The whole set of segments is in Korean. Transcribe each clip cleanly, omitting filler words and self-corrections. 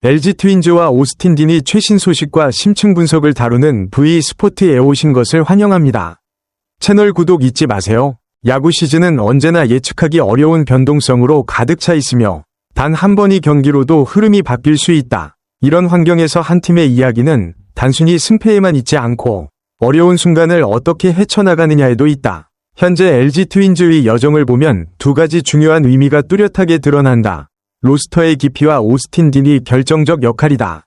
LG 트윈즈와 오스틴 딘이 최신 소식과 심층 분석을 다루는 V 스포츠에 오신 것을 환영합니다. 채널 구독 잊지 마세요. 야구 시즌은 언제나 예측하기 어려운 변동성으로 가득 차 있으며 단 한 번의 경기로도 흐름이 바뀔 수 있다. 이런 환경에서 한 팀의 이야기는 단순히 승패에만 있지 않고 어려운 순간을 어떻게 헤쳐나가느냐에도 있다. 현재 LG 트윈즈의 여정을 보면 두 가지 중요한 의미가 뚜렷하게 드러난다. 로스터의 깊이와 오스틴 딘이 결정적 역할이다.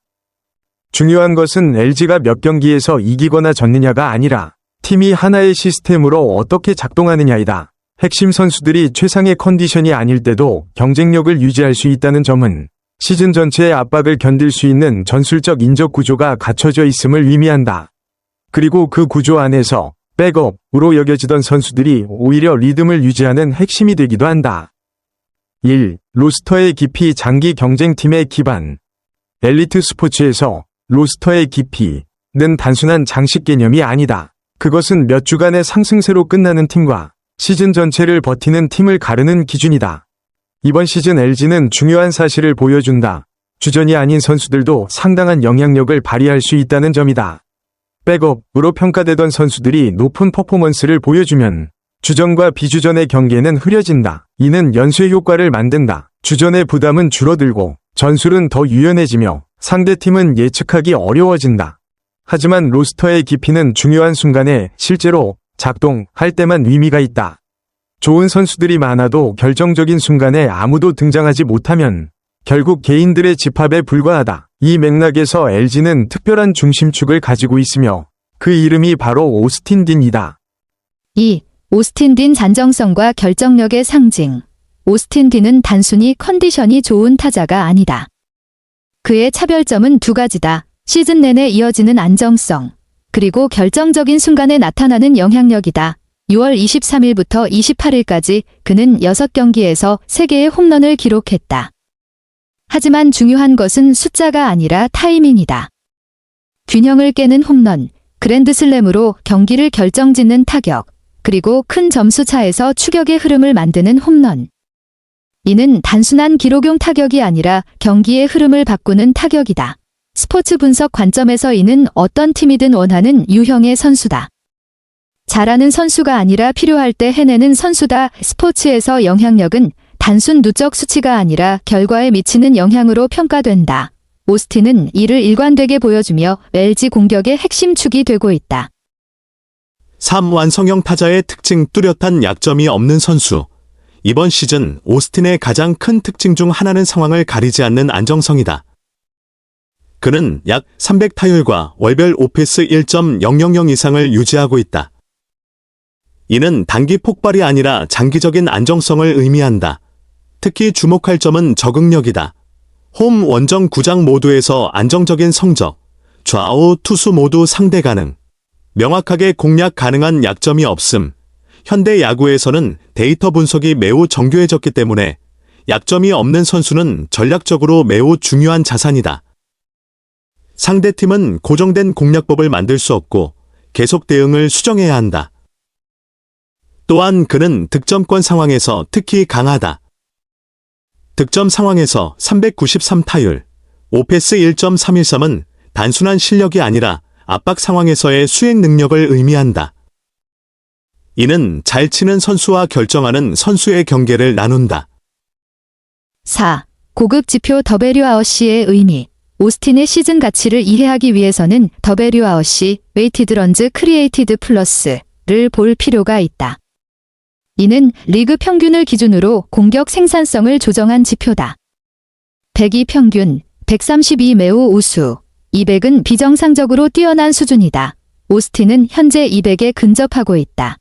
중요한 것은 LG가 몇 경기에서 이기거나 졌느냐가 아니라 팀이 하나의 시스템으로 어떻게 작동하느냐이다. 핵심 선수들이 최상의 컨디션이 아닐 때도 경쟁력을 유지할 수 있다는 점은 시즌 전체의 압박을 견딜 수 있는 전술적 인적 구조가 갖춰져 있음을 의미한다. 그리고 그 구조 안에서 백업으로 여겨지던 선수들이 오히려 리듬을 유지하는 핵심이 되기도 한다. 1. 로스터의 깊이. 장기 경쟁팀의 기반. 엘리트 스포츠에서 로스터의 깊이는 단순한 장식 개념이 아니다. 그것은 몇 주간의 상승세로 끝나는 팀과 시즌 전체를 버티는 팀을 가르는 기준이다. 이번 시즌 LG는 중요한 사실을 보여준다. 주전이 아닌 선수들도 상당한 영향력을 발휘할 수 있다는 점이다. 백업으로 평가되던 선수들이 높은 퍼포먼스를 보여주면 주전과 비주전의 경계는 흐려진다. 이는 연쇄 효과를 만든다. 주전의 부담은 줄어들고 전술은 더 유연해지며 상대팀은 예측하기 어려워진다. 하지만 로스터의 깊이는 중요한 순간에 실제로 작동할 때만 의미가 있다. 좋은 선수들이 많아도 결정적인 순간에 아무도 등장하지 못하면 결국 개인들의 집합에 불과하다. 이 맥락에서 LG는 특별한 중심축을 가지고 있으며 그 이름이 바로 오스틴 딘이다. 2. 오스틴 딘 잔정성과 결정력의 상징. 오스틴 딘은 단순히 컨디션이 좋은 타자가 아니다. 그의 차별점은 두 가지다. 시즌 내내 이어지는 안정성, 그리고 결정적인 순간에 나타나는 영향력이다. 6월 23일부터 28일까지 그는 6경기에서 3개의 홈런을 기록했다. 하지만 중요한 것은 숫자가 아니라 타이밍이다. 균형을 깨는 홈런, 그랜드슬램으로 경기를 결정짓는 타격, 그리고 큰 점수 차에서 추격의 흐름을 만드는 홈런. 이는 단순한 기록용 타격이 아니라 경기의 흐름을 바꾸는 타격이다. 스포츠 분석 관점에서 이는 어떤 팀이든 원하는 유형의 선수다. 잘하는 선수가 아니라 필요할 때 해내는 선수다. 스포츠에서 영향력은 단순 누적 수치가 아니라 결과에 미치는 영향으로 평가된다. 오스틴은 이를 일관되게 보여주며 LG 공격의 핵심 축이 되고 있다. 3. 완성형 타자의 특징. 뚜렷한 약점이 없는 선수. 이번 시즌 오스틴의 가장 큰 특징 중 하나는 상황을 가리지 않는 안정성이다. 그는 약 300타율과 월별 OPS 1.000 이상을 유지하고 있다. 이는 단기 폭발이 아니라 장기적인 안정성을 의미한다. 특히 주목할 점은 적응력이다. 홈 원정 구장 모두에서 안정적인 성적, 좌우 투수 모두 상대 가능. 명확하게 공략 가능한 약점이 없음. 현대 야구에서는 데이터 분석이 매우 정교해졌기 때문에 약점이 없는 선수는 전략적으로 매우 중요한 자산이다. 상대팀은 고정된 공략법을 만들 수 없고 계속 대응을 수정해야 한다. 또한 그는 득점권 상황에서 특히 강하다. 득점 상황에서 393타율, OPS 1.313은 단순한 실력이 아니라 압박 상황에서의 수행 능력을 의미한다. 이는 잘 치는 선수와 결정하는 선수의 경계를 나눈다. 4. 고급 지표 WRC의 의미. 오스틴의 시즌 가치를 이해하기 위해서는 WRC, 웨이티드 런즈 크리에이티드 플러스를 볼 필요가 있다. 이는 리그 평균을 기준으로 공격 생산성을 조정한 지표다. 102 평균, 132 매우 우수, 200은 비정상적으로 뛰어난 수준이다. 오스틴은 현재 200에 근접하고 있다.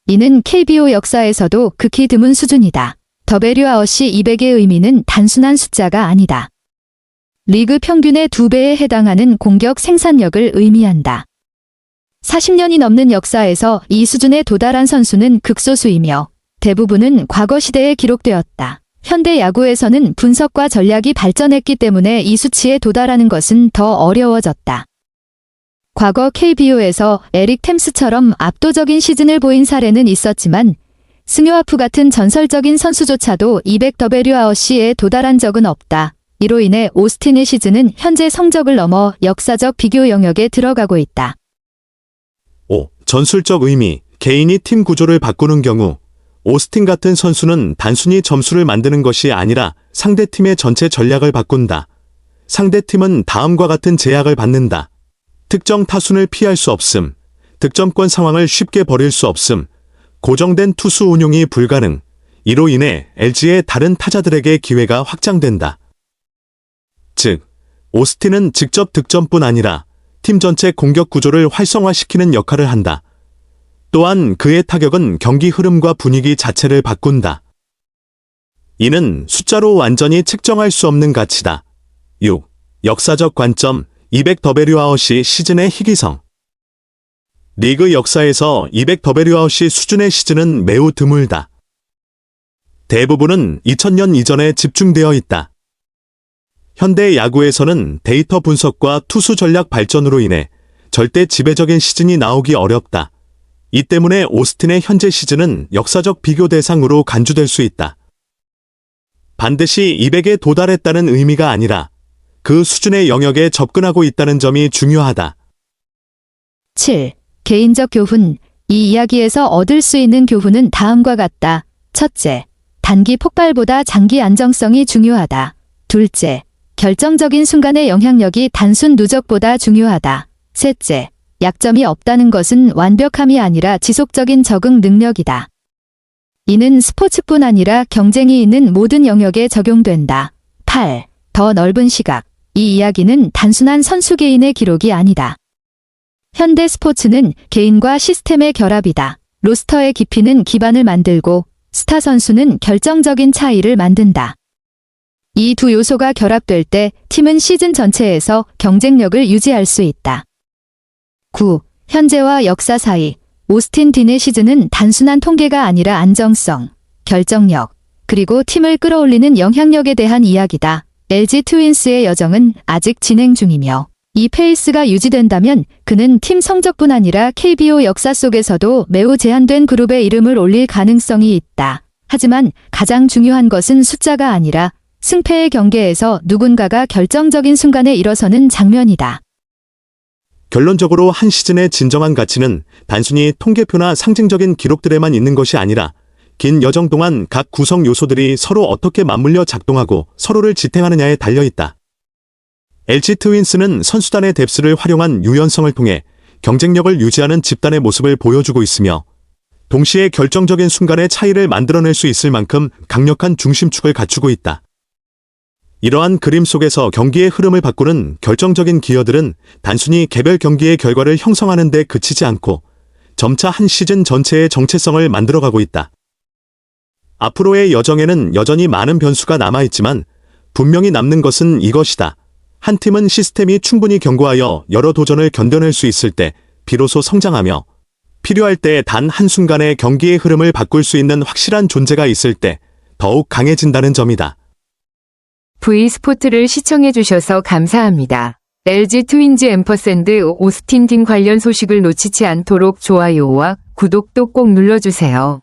이는 KBO 역사에서도 극히 드문 수준이다. WRC 200의 의미는 단순한 숫자가 아니다. 리그 평균의 2배에 해당하는 공격 생산력을 의미한다. 40년이 넘는 역사에서 이 수준에 도달한 선수는 극소수이며 대부분은 과거 시대에 기록되었다. 현대 야구에서는 분석과 전략이 발전했기 때문에 이 수치에 도달하는 것은 더 어려워졌다. 과거 KBO에서 에릭 템스처럼 압도적인 시즌을 보인 사례는 있었지만 스뇽하프 같은 전설적인 선수조차도 200 WRC에 도달한 적은 없다. 이로 인해 오스틴의 시즌은 현재 성적을 넘어 역사적 비교 영역에 들어가고 있다. 5. 전술적 의미, 개인이 팀 구조를 바꾸는 경우 오스틴 같은 선수는 단순히 점수를 만드는 것이 아니라 상대팀의 전체 전략을 바꾼다. 상대팀은 다음과 같은 제약을 받는다. 특정 타순을 피할 수 없음, 득점권 상황을 쉽게 버릴 수 없음, 고정된 투수 운용이 불가능. 이로 인해 LG의 다른 타자들에게 기회가 확장된다. 즉, 오스틴은 직접 득점뿐 아니라 팀 전체 공격 구조를 활성화시키는 역할을 한다. 또한 그의 타격은 경기 흐름과 분위기 자체를 바꾼다. 이는 숫자로 완전히 측정할 수 없는 가치다. 6. 역사적 관점, 200WRC 시즌의 희귀성. 리그 역사에서 200WRC 수준의 시즌은 매우 드물다. 대부분은 2000년 이전에 집중되어 있다. 현대 야구에서는 데이터 분석과 투수 전략 발전으로 인해 절대 지배적인 시즌이 나오기 어렵다. 이 때문에 오스틴의 현재 시즌은 역사적 비교 대상으로 간주될 수 있다. 반드시 200에 도달했다는 의미가 아니라 그 수준의 영역에 접근하고 있다는 점이 중요하다. 7. 개인적 교훈. 이 이야기에서 얻을 수 있는 교훈은 다음과 같다. 첫째, 단기 폭발보다 장기 안정성이 중요하다. 둘째, 결정적인 순간의 영향력이 단순 누적보다 중요하다. 셋째, 약점이 없다는 것은 완벽함이 아니라 지속적인 적응 능력이다. 이는 스포츠뿐 아니라 경쟁이 있는 모든 영역에 적용된다. 8. 더 넓은 시각. 이 이야기는 단순한 선수 개인의 기록이 아니다. 현대 스포츠는 개인과 시스템의 결합이다. 로스터의 깊이는 기반을 만들고 스타 선수는 결정적인 차이를 만든다. 이 두 요소가 결합될 때 팀은 시즌 전체에서 경쟁력을 유지할 수 있다. 9. 현재와 역사 사이. 오스틴 딘의 시즌은 단순한 통계가 아니라 안정성, 결정력, 그리고 팀을 끌어올리는 영향력에 대한 이야기다. LG 트윈스의 여정은 아직 진행 중이며 이 페이스가 유지된다면 그는 팀 성적뿐 아니라 KBO 역사 속에서도 매우 제한된 그룹에 이름을 올릴 가능성이 있다. 하지만 가장 중요한 것은 숫자가 아니라 승패의 경계에서 누군가가 결정적인 순간에 일어서는 장면이다. 결론적으로 한 시즌의 진정한 가치는 단순히 통계표나 상징적인 기록들에만 있는 것이 아니라 긴 여정 동안 각 구성 요소들이 서로 어떻게 맞물려 작동하고 서로를 지탱하느냐에 달려있다. LG 트윈스는 선수단의 뎁스를 활용한 유연성을 통해 경쟁력을 유지하는 집단의 모습을 보여주고 있으며 동시에 결정적인 순간의 차이를 만들어낼 수 있을 만큼 강력한 중심축을 갖추고 있다. 이러한 그림 속에서 경기의 흐름을 바꾸는 결정적인 기여들은 단순히 개별 경기의 결과를 형성하는 데 그치지 않고 점차 한 시즌 전체의 정체성을 만들어가고 있다. 앞으로의 여정에는 여전히 많은 변수가 남아있지만 분명히 남는 것은 이것이다. 한 팀은 시스템이 충분히 견고하여 여러 도전을 견뎌낼 수 있을 때 비로소 성장하며 필요할 때 단 한순간의 경기의 흐름을 바꿀 수 있는 확실한 존재가 있을 때 더욱 강해진다는 점이다. V스포트를 시청해주셔서 감사합니다. LG 트윈즈 앰퍼샌드 오스틴 딘 관련 소식을 놓치지 않도록 좋아요와 구독도 꼭 눌러주세요.